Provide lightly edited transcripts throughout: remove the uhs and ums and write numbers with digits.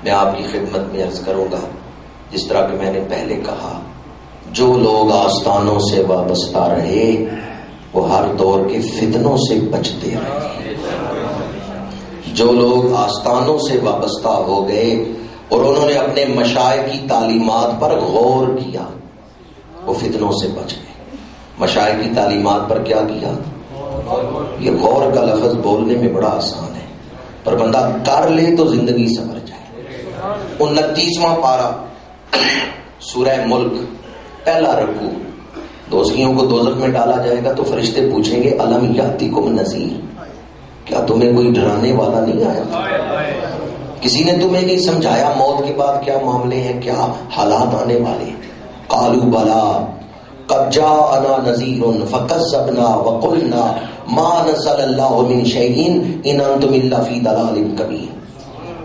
میں آپ کی خدمت میں عرض کروں گا، جس طرح کہ میں نے پہلے کہا، جو لوگ آستانوں سے وابستہ رہے وہ ہر دور کے فتنوں سے بچتے رہے۔ جو لوگ آستانوں سے وابستہ ہو گئے اور انہوں نے اپنے مشائخ کی تعلیمات پر غور کیا، وہ فتنوں سے بچ گئے۔ مشائخ کی تعلیمات پر کیا کیا؟ یہ غور کا لفظ بولنے میں بڑا آسان ہے، پر بندہ کر لے تو زندگی سنور جائے۔ 29واں پارہ سورہ ملک، پہلا رکوع۔ دوزخیوں کو دوزخ میں ڈالا جائے گا تو فرشتے پوچھیں گے الم یاتکم نذیر، کیا تمہیں کوئی ڈرانے والا نہیں آیا؟ کسی نے تمہیں نہیں سمجھایا موت کے بعد کیا معاملے ہیں، کیا حالات آنے والے ہیں؟ قالوا بلا قد جاءنا نذیر فکذبنا وقلنا ما نزل اللہ من شیء ان انتم الا فی ضلال کبیر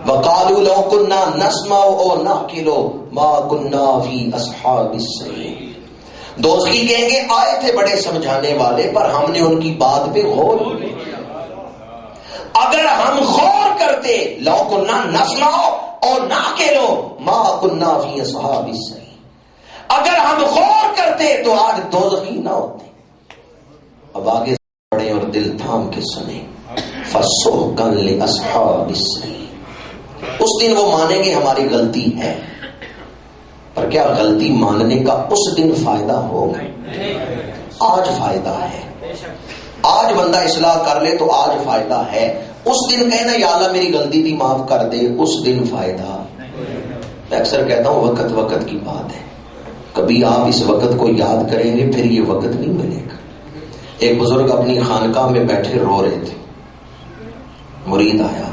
وقالوا لو كنا نسمع او نعقل ما كنا فی اصحاب السعیر۔ دوزخی کہیں گے آئے تھے بڑے سمجھانے والے، پر ہم نے ان کی بات پہ غور نہیں کیا۔ اگر ہم غور کرتے، لو كنا نسمع او نعقل ما كنا فی اصحاب السعیر، اگر ہم غور کرتے تو آج دوزخی نہ ہوتے۔ اب آگے پڑھیں اور دل تھام کے سنیں، فَسُحْقًا لِأَصْحَابِ السَّعِيرِ۔ اس دن وہ مانیں گے ہماری غلطی ہے، پر کیا غلطی ماننے کا اس دن فائدہ ہوگا؟ آج فائدہ ہے۔ آج بندہ اصلاح کر لے تو آج فائدہ ہے۔ اس دن کہنا یا اللہ میری غلطی تھی معاف کر دے، اس دن فائدہ۔ میں اکثر کہتا ہوں وقت وقت کی بات ہے، کبھی آپ اس وقت کو یاد کریں گے پھر یہ وقت نہیں ملے گا۔ ایک بزرگ اپنی خانقاہ میں بیٹھے رو رہے تھے، مرید آیا،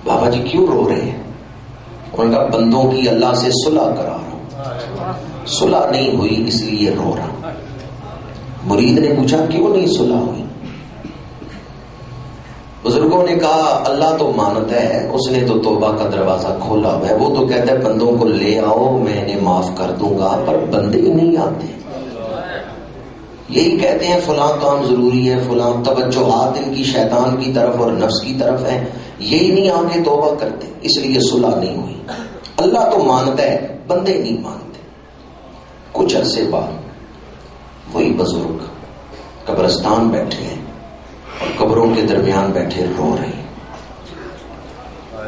بابا جی کیوں رو رہے ہیں؟ انہوں نے کہا بندوں کی اللہ سے صلح کرا رہا ہوں، صلح نہیں ہوئی اس لیے رو رہا ہوں۔ مرید نے پوچھا کیوں نہیں صلح ہوئی؟ بزرگوں نے کہا اللہ تو مانتا ہے، اس نے تو توبہ کا دروازہ کھولا ہوا ہے، وہ تو کہتا ہے بندوں کو لے آؤ میں انہیں معاف کر دوں گا، پر بندے ہی نہیں آتے۔ یہی کہتے ہیں فلاں کام ضروری ہے، فلاں توجہات ان کی شیطان کی طرف اور نفس کی طرف ہے، یہی نہیں آگے توبہ کرتے، اس لیے صلح نہیں ہوئی۔ اللہ تو مانتا ہے، بندے نہیں مانتے۔ کچھ عرصے بعد وہی بزرگ قبرستان بیٹھے ہیں اور قبروں کے درمیان بیٹھے رو رہے ہیں۔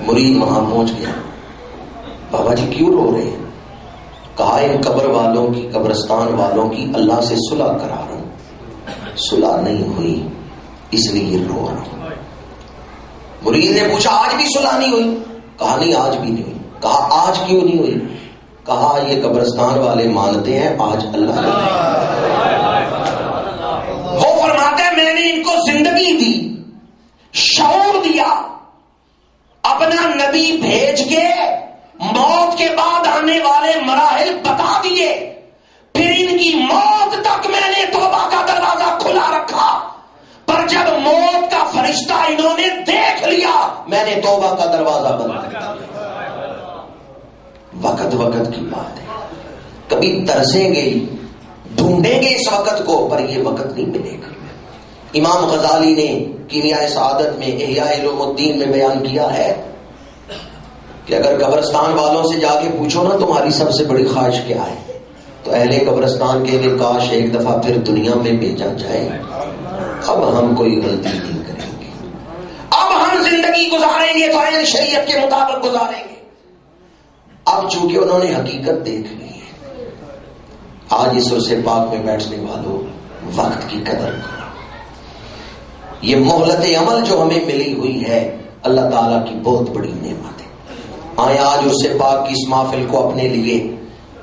مرید وہاں پہنچ گیا، بابا جی کیوں رو رہے ہیں؟ کہا ان قبر والوں کی، قبرستان والوں کی اللہ سے صلح کرا رہا ہوں، صلح نہیں ہوئی اس لیے رو رہا ہوں۔ مرید نے پوچھا آج بھی صلح نہیں ہوئی؟ کہا نہیں آج بھی نہیں ہوئی۔ کہا آج کیوں نہیں ہوئی؟ کہا یہ قبرستان والے مانتے ہیں آج اللہ نہیں۔ وہ فرماتے ہیں میں نے ان کو زندگی دی، شعور دیا، اپنا نبی بھیج کے موت کے بعد آنے والے مراحل بتا دیے، پھر ان کی موت تک میں نے توبہ کا دروازہ کھلا رکھا، پر جب موت کا فرشتہ انہوں نے دیکھ لیا میں نے توبہ کا دروازہ بند کر دیا۔ وقت وقت کی بات ہے، کبھی ترسیں گے، ڈھونڈیں گے اس وقت کو، پر یہ وقت نہیں ملے گا۔ امام غزالی نے کیمیائے سعادت میں احیاء علوم الدین میں بیان کیا ہے کہ اگر قبرستان والوں سے جا کے پوچھو نا تمہاری سب سے بڑی خواہش کیا ہے، تو اہل قبرستان کے لیے کاش ایک دفعہ پھر دنیا میں بھیجا جائے، اب ہم کوئی غلطی نہیں کریں گے، اب ہم زندگی گزاریں گے تو عین شریعت کے مطابق گزاریں گے۔ اب چونکہ انہوں نے حقیقت دیکھ لی ہے، آج اس عرصے پاک میں بیٹھنے والوں وقت کی قدر کرو۔ یہ مہلت عمل جو ہمیں ملی ہوئی ہے اللہ تعالیٰ کی بہت بڑی نعمت ہے۔ آئے آج عرصے پاک کی اس محفل کو اپنے لیے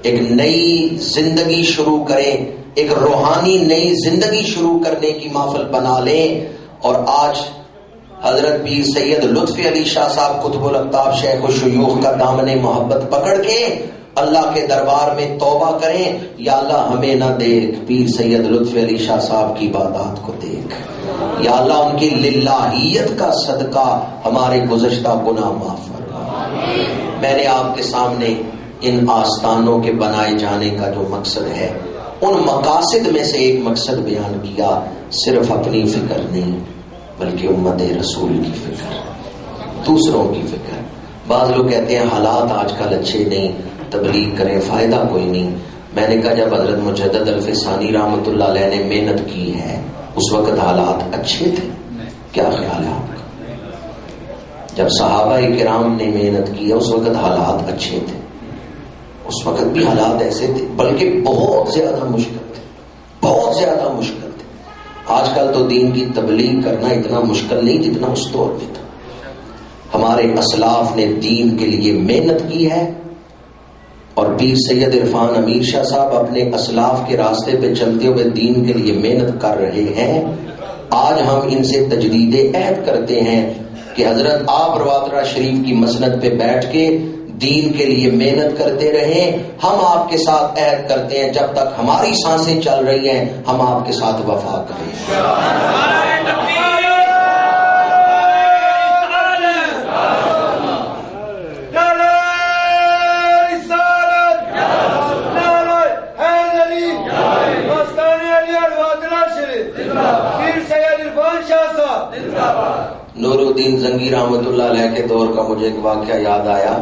ایک نئی زندگی شروع کریں، ایک روحانی نئی زندگی شروع کرنے کی محفل بنا لیں، اور آج حضرت پیر سید لطفی علی شاہ صاحب قطب الاقطاب شیخ الشیوخ کا دامن محبت پکڑ کے اللہ کے دربار میں توبہ کریں، یا اللہ ہمیں نہ دیکھ، پیر سید لطفی علی شاہ صاحب کی عبادات کو دیکھ، یا اللہ ان کی للہیت کا صدقہ ہمارے گزشتہ گناہ معاف فرما۔ میں نے آپ کے سامنے ان آستانوں کے بنائے جانے کا جو مقصد ہے ان مقاصد میں سے ایک مقصد بیان کیا، صرف اپنی فکر نہیں بلکہ امت رسول کی فکر، دوسروں کی فکر، بعض لوگ کہتے ہیں حالات آج کل اچھے نہیں، تبلیغ کریں فائدہ کوئی نہیں. میں نے کہا جب حضرت مجدد الفسانی رحمۃ اللہ علیہ نے محنت کی ہے اس وقت حالات اچھے تھے؟ کیا خیال ہے آپ کا؟ جب صحابہ کرام نے محنت کی ہے اس وقت حالات اچھے تھے؟ اس وقت بھی حالات ایسے تھے، بلکہ بہت زیادہ مشکل تھے، بہت زیادہ مشکل تھے. آج کل تو دین کی تبلیغ کرنا اتنا مشکل نہیں جتنا اس دور میں تھا. ہمارے اسلاف نے دین کے لیے محنت کی ہے، اور پیر سید عرفان امیر شاہ صاحب اپنے اسلاف کے راستے پہ چلتے ہوئے دین کے لیے محنت کر رہے ہیں. آج ہم ان سے تجدید عہد کرتے ہیں کہ حضرت آپ رواترہ شریف کی مسند پہ بیٹھ کے دین کے لیے محنت کرتے رہیں. ہم آپ کے ساتھ عہد کرتے ہیں جب تک ہماری سانسیں چل رہی ہیں ہم آپ کے ساتھ وفا کریں. نور الدین زنگی رحمۃ اللہ علیہ کے دور کا مجھے ایک واقعہ یاد آیا.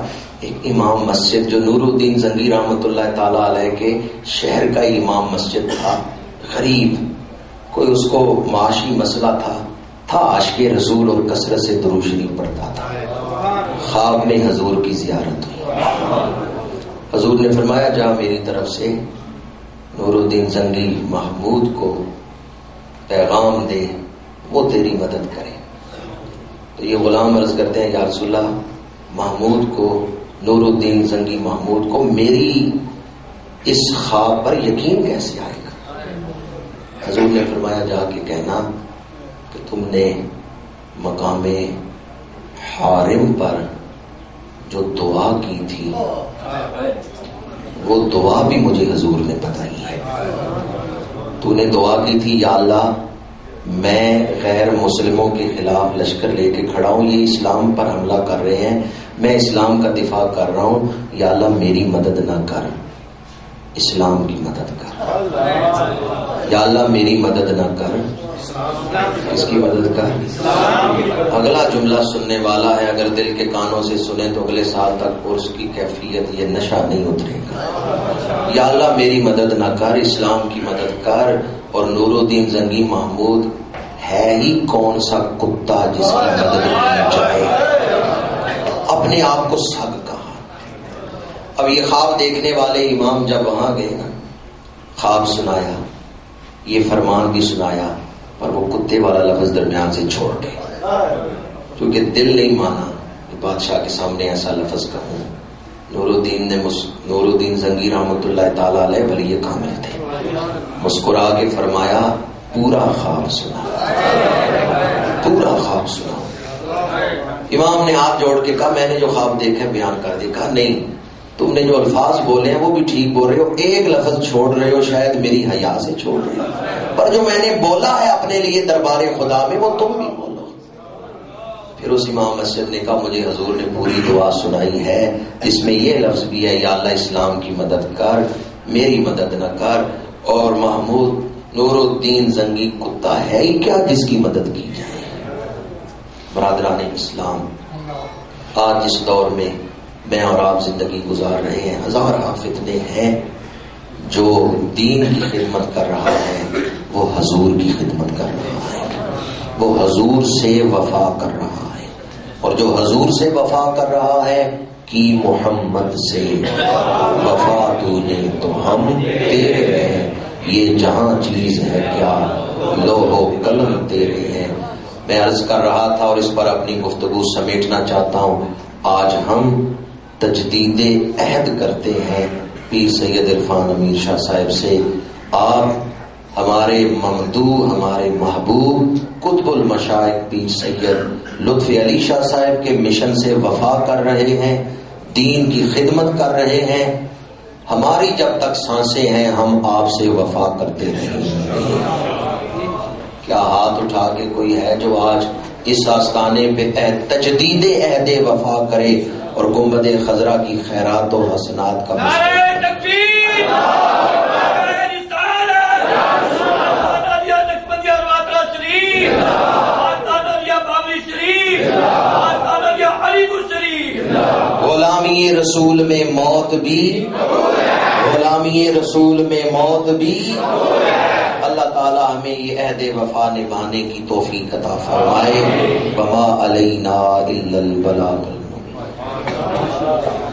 ایک امام مسجد جو نور الدین زنگی رحمۃ اللہ تعالی علیہ کے شہر کا ہی امام مسجد تھا، غریب، کوئی اس کو معاشی مسئلہ تھا عاشق رسول اور کثرت سے درود شریف پڑھتا تھا. خواب میں حضور کی زیارت ہوئی. حضور نے فرمایا جا میری طرف سے نور الدین زنگی محمود کو پیغام دے، وہ تیری مدد کرے. تو یہ غلام عرض کرتے ہیں یا رسول اللہ، محمود کو، نور الدین زنگی محمود کو میری اس خواب پر یقین کیسے آئے گا؟ حضور نے فرمایا جا کے کہنا کہ تم نے مقام حارم پر جو دعا کی تھی وہ دعا بھی مجھے حضور نے بتائی ہے. تو نے دعا کی تھی یا اللہ میں غیر مسلموں کے خلاف لشکر لے کے کھڑا ہوں، یہ اسلام پر حملہ کر رہے ہیں، میں اسلام کا دفاع کر رہا ہوں، یا اللہ میری مدد نہ کر، اسلام کی مدد کر. یا اللہ میری مدد نہ کر، کس کی مدد کر؟ اگلا جملہ سننے والا ہے، اگر دل کے کانوں سے سنے تو اگلے سال تک اس کی کیفیت یہ نشہ نہیں اترے گا. یا اللہ میری مدد نہ کر، اسلام کی مدد کر. اور نور الدین زنگی محمود ہے ہی کون سا کتا جس کی مدد کی جائے، اپنے آپ کو سگ کہا. اب یہ خواب دیکھنے والے امام جب وہاں گئے نا، خواب سنایا، یہ فرمان بھی سنایا، پر وہ کتے والا لفظ درمیان سے چھوڑ گئے کیونکہ دل نہیں مانا کہ بادشاہ کے سامنے ایسا لفظ کہوں. نور الدین زنگی رحمۃ اللہ تعالی علیہ ولی کامل تھے. مسکرا کے فرمایا پورا خواب سنا، پورا خواب سنا. امام نے ہاتھ جوڑ کے کہا میں نے جو خواب دیکھا ہے بیان کر دے. کہا نہیں، تم نے جو الفاظ بولے ہیں وہ بھی ٹھیک بول رہے ہو، ایک لفظ چھوڑ رہے ہو، شاید میری حیا سے چھوڑ رہے ہو، پر جو میں نے بولا ہے اپنے لیے دربار خدا میں وہ تم بھی بولو. پھر اس امام مسجد نے کہا مجھے حضور نے پوری دعا سنائی ہے جس میں یہ لفظ بھی ہے یا اللہ اسلام کی مدد کر، میری مدد نہ کر. اور محمود نور الدین زنگی کتا ہے ہی کیا جس کی مدد کی جائے. برادران اسلام، آج جس دور میں میں اور آپ زندگی گزار رہے ہیں، ہزارہ فتنے ہیں. جو دین کی خدمت کر رہا ہے وہ حضور کی خدمت کر رہا ہے، وہ حضور سے وفا کر رہا ہے. اور جو حضور سے وفا کر رہا ہے کی محمد سے وفا تو نے تو ہم تیرے ہیں، یہ جہاں چیز ہے کیا لوح و قلم تیرے ہیں. میں عرض کر رہا تھا اور اس پر اپنی گفتگو سمیٹنا چاہتا ہوں. آج ہم تجدید عہد کرتے ہیں پیر سید عرفان امیر شاہ صاحب سے. آپ ہمارے ممدوح، ہمارے محبوب قطب المشائخ پیر سید لطفی علی شاہ صاحب کے مشن سے وفا کر رہے ہیں، دین کی خدمت کر رہے ہیں. ہماری جب تک سانسیں ہیں ہم آپ سے وفا کرتے رہیں گے. کیا ہاتھ اٹھا کے کوئی ہے جو آج اس آستانے پہ تجدید عہد وفا کرے اور گنبد خضرا کی خیرات و حسنات کا شریف غلامی رسول میں موت بھی، غلامی رسول میں موت بھی. اللہ تعالی ہمیں یہ عہد وفا نبھانے کی توفیق عطا فرمائے. وما علینا الا البلاغ المبین.